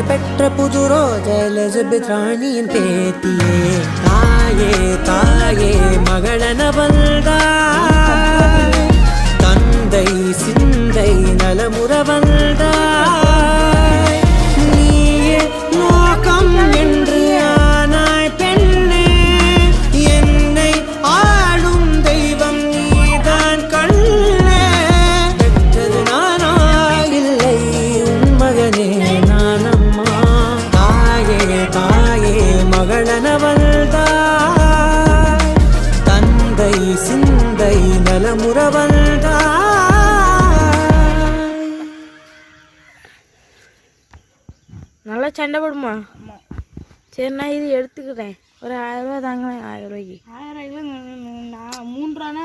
பெற்ற புது ரோஜா எலிசபெத் ராணியின் பேத்தியே. தாயே தாயே மகளன வந்தாய், தந்தை சிந்தை நலமுற வந்தாய். நீயே நோக்கம் என்று ஆனாய் பெண்ணே, என்னை ஆளும் தெய்வம் நீதான் கண்ணே. பெற்றது நானா இல்லை உன் மகனே நானம்மா. தாயே தாயே மகளன வந்தாய், தந்தை சிந்தை நலமுற வந்தாய். நல்லா சண்டை போடுமா? சரி நான் இது எடுத்துக்கிறேன். ஒரு 1000 ரூபா தாங்களேன். 1000 ரூபாய்க்கு 1000 ரூபாய்க்கு 3 ரூபானா